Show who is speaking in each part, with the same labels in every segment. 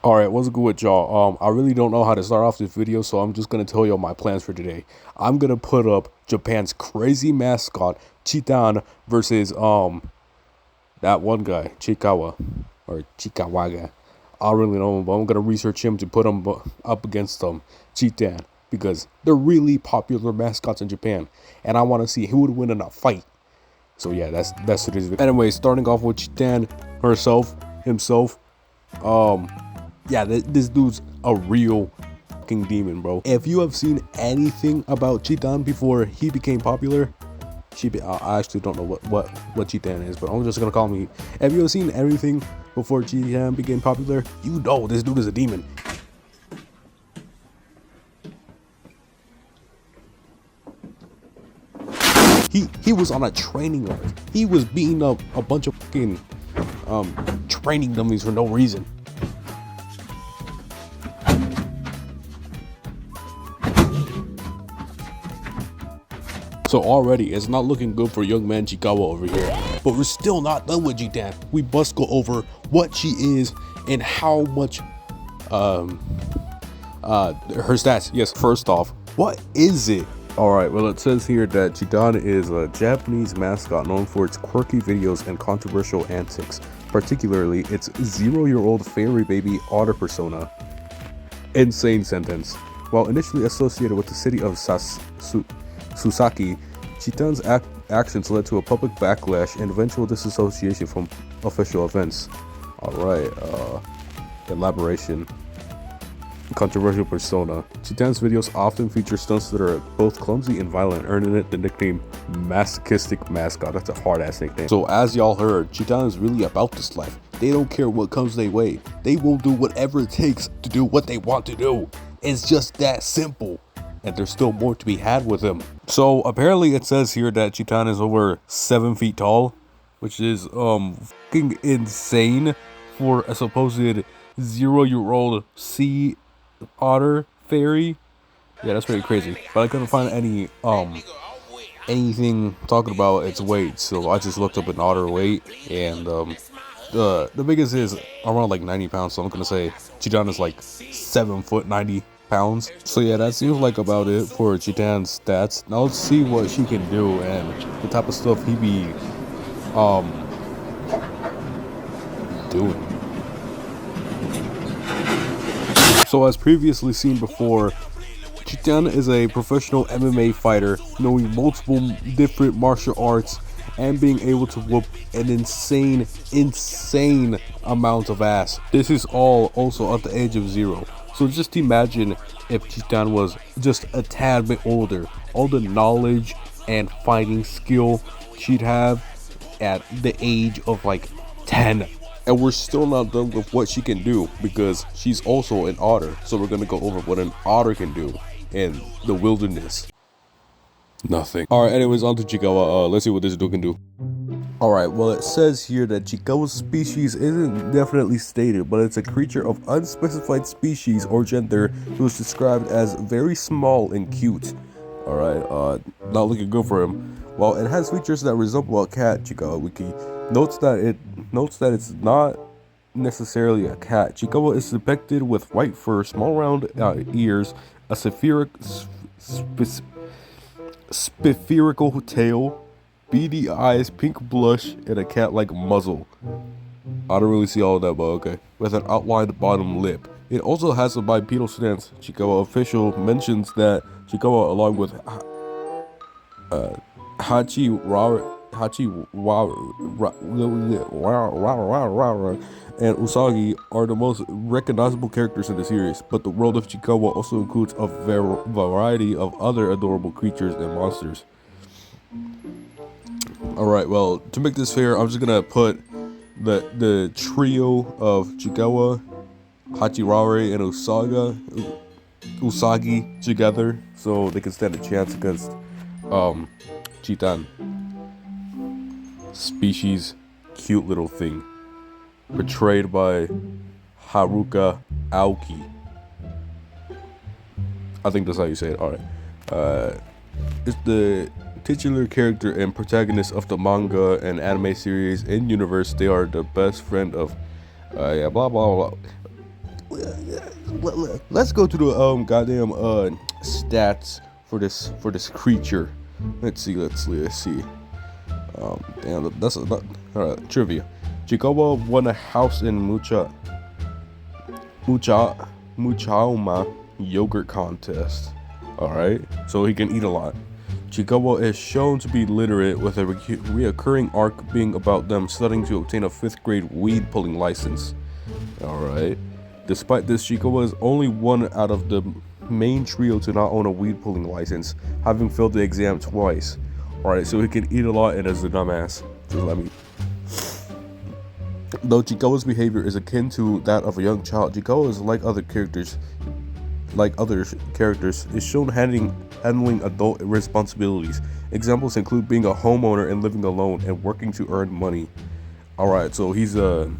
Speaker 1: Alright, what's good with y'all? I really don't know how to start off this video, so I'm just gonna tell y'all my plans for today. I'm gonna put up Japan's crazy mascot, Chitan, versus that one guy, Chikawa, or Chikawaga. I don't really know him, but I'm gonna research him to put him up against Chitan, because they're really popular mascots in Japan, and I want to see who would win in a fight. So yeah, that's what it is. Anyway, starting off with Chitan himself. Um, yeah, this dude's a real fucking demon, bro. If you have seen anything about Chitan before he became popular, I actually don't know what Chitan is, but I'm just gonna call me. Have you ever seen anything before Chitan became popular? You know this dude is a demon. He was on a training arc. He was beating up a bunch of fucking training dummies for no reason. So already, it's not looking good for young man Chikawa over here. But we're still not done with Chitan. We must go over what she is and how much her stats. Yes, first off, what is it? Alright, well it says here that Chitan is a Japanese mascot known for its quirky videos and controversial antics, particularly its 0-year-old fairy baby otter persona. Insane sentence. While initially associated with the city of Susaki, Chitan's actions led to a public backlash and eventual disassociation from official events. Alright, elaboration. Controversial persona. Chitan's videos often feature stunts that are both clumsy and violent, earning it the nickname Masochistic Mascot. That's a hard-ass nickname. So as y'all heard, Chitan is really about this life. They don't care what comes their way. They will do whatever it takes to do what they want to do. It's just that simple. And there's still more to be had with him. So apparently it says here that Chitan is over 7 feet tall, which is fucking insane for a supposed 0-year-old sea otter fairy. Yeah, that's pretty crazy. But I couldn't find anything talking about its weight, so I just looked up an otter weight, and the biggest is around like 90 pounds. So I'm gonna say Chitan is like 7 foot 90 pounds. So yeah, that seems like about it for Chitan's stats. Now let's see what she can do and the type of stuff he be doing. So as previously seen before, Chitan is a professional MMA fighter knowing multiple different martial arts and being able to whoop an insane amount of ass. This is all also at the age of 0. So just imagine if Chitan was just a tad bit older. All the knowledge and fighting skill she'd have at the age of like 10. And we're still not done with what she can do because she's also an otter. So we're gonna go over what an otter can do in the wilderness. Nothing. Alright, anyways, on to Chikawa. Let's see what this dude can do. Alright, well it says here that Chikawa's species isn't definitely stated, but it's a creature of unspecified species or gender who is described as very small and cute. Alright, not looking good for him. While it has features that resemble a cat, Chikawa Wiki notes that it's not necessarily a cat. Chikawa is depicted with white fur, small round ears, a spherical tail, beady eyes, pink blush, and a cat-like muzzle. I don't really see all of that, but okay. With an outlined bottom lip. It also has a bipedal stance. Chikawa official mentions that Chikawa, along with and Usagi are the most recognizable characters in the series, but the world of Chikawa also includes a variety of other adorable creatures and monsters. Alright, well, to make this fair, I'm just gonna put the trio of Chikawa, Hachirare, and Usagi together so they can stand a chance against Chitan. Species, cute little thing. Portrayed by Haruka Aoki. I think that's how you say it. Alright. It's the titular character and protagonist of the manga and anime series in universe. They are the best friend of blah blah blah. let's go to the goddamn stats for this creature. Let's see. Damn, that's all right. Trivia. Chikawa won a house in Muchauma yogurt contest. All right, so he can eat a lot. Chikawa is shown to be literate, with a reoccurring arc being about them studying to obtain a 5th grade weed pulling license. Alright. Despite this, Chikawa is only one out of the main trio to not own a weed pulling license, having failed the exam twice. Alright, so he can eat a lot and is a dumbass. Just let me. Though Chikawa's behavior is akin to that of a young child, Chikawa is like other characters, is shown handling adult responsibilities. Examples include being a homeowner and living alone and working to earn money. Alright, so he's a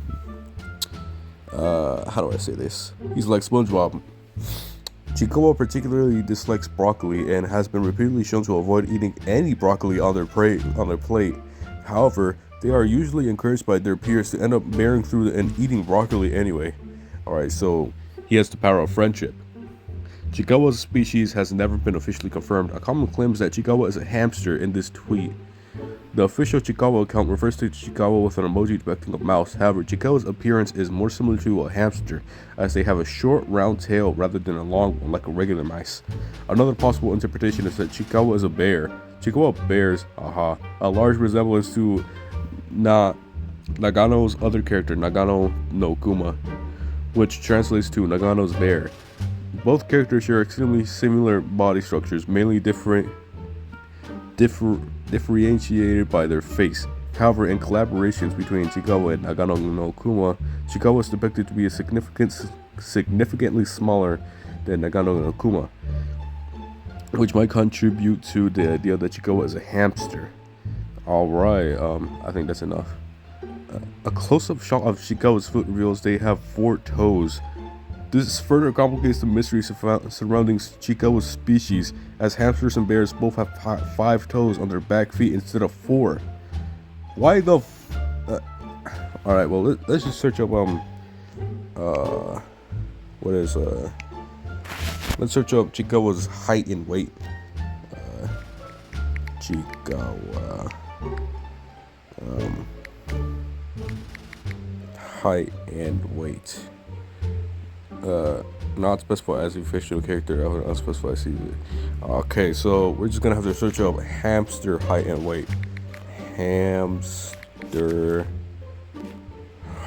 Speaker 1: how do I say this? He's like SpongeBob. Chikawa particularly dislikes broccoli and has been repeatedly shown to avoid eating any broccoli on their plate. However, they are usually encouraged by their peers to end up bearing through and eating broccoli anyway. Alright, so he has the power of friendship. Chikawa's species has never been officially confirmed. A common claim is that Chikawa is a hamster in this tweet. The official Chikawa account refers to Chikawa with an emoji depicting a mouse. However, Chikawa's appearance is more similar to a hamster, as they have a short, round tail rather than a long one like a regular mice. Another possible interpretation is that Chikawa is a bear. Chikawa bears, a large resemblance to Nagano's other character, Nagano no Kuma, which translates to Nagano's bear. Both characters share extremely similar body structures, mainly differentiated by their face. However, in collaborations between Chikawa and Nagano no Kuma, Chikawa is depicted to be significantly smaller than Nagano no Kuma, which might contribute to the idea that Chikawa is a hamster. Alright, I think that's enough. A close-up shot of Chikawa's foot reveals they have 4 toes. This further complicates the mystery surrounding Chikawa's species, as hamsters and bears both have 5 toes on their back feet instead of 4. Why the Alright, well, let's just search up, let's search up Chikawa's height and weight. Chikawa, height and weight. Not specified as a fictional character, unspecified season. Okay, so we're just gonna have to search up hamster height and weight. Hamster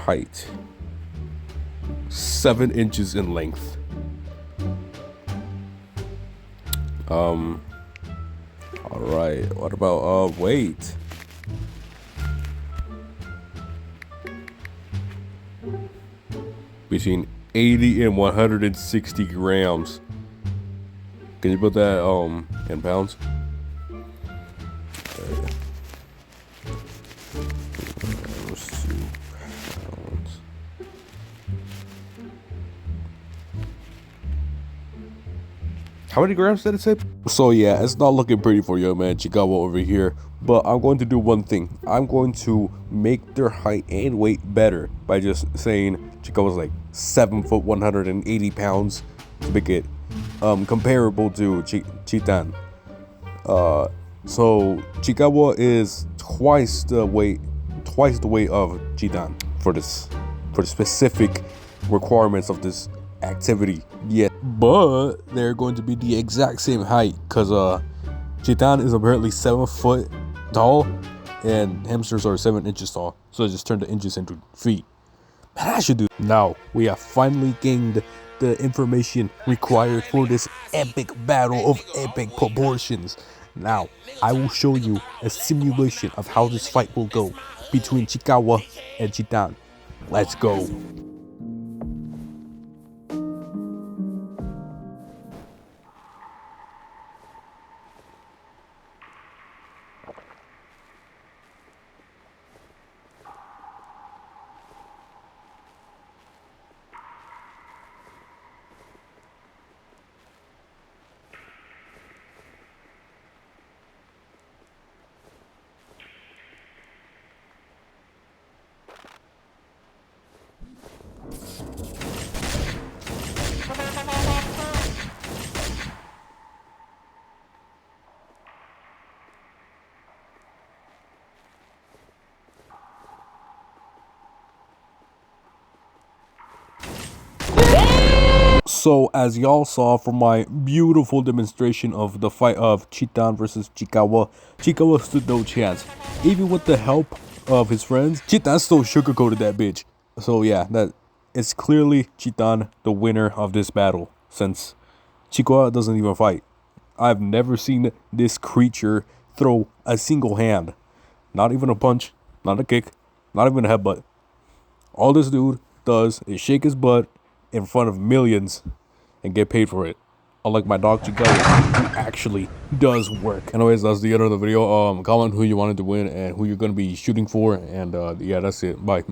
Speaker 1: height. 7 inches in length. Alright, what about weight? Between 80 and 160 grams. Can you put that in pounds? Let's see. Pounds. How many grams did it say? So yeah, it's not looking pretty for young man Chikawa over here. But I'm going to do one thing. I'm going to make their height and weight better by just saying Chikawa's like 7 foot 180 pounds to make it comparable to Chitan. So Chikawa is twice the weight of Chitan for the specific requirements of this activity. Yet, but they're going to be the exact same height, because Chitan is apparently 7 foot tall and hamsters are 7 inches tall, so just turn the inches into feet. Man, I should do. Now we have finally gained the information required for this epic battle of epic proportions. Now I will show you a simulation of how this fight will go between Chikawa and Chitan. Let's go. So as y'all saw from my beautiful demonstration of the fight of Chitan versus Chikawa, Chikawa stood no chance. Even with the help of his friends, Chitan still sugarcoated that bitch. So yeah, that it's clearly Chitan the winner of this battle, since Chikawa doesn't even fight. I've never seen this creature throw a single hand. Not even a punch, not a kick, not even a headbutt. All this dude does is shake his butt in front of millions and get paid for it. Unlike my dog Chikawa, who actually does work. Anyways, that's the end of the video. Comment who you wanted to win and who you're gonna be shooting for, and yeah, that's it. Bye.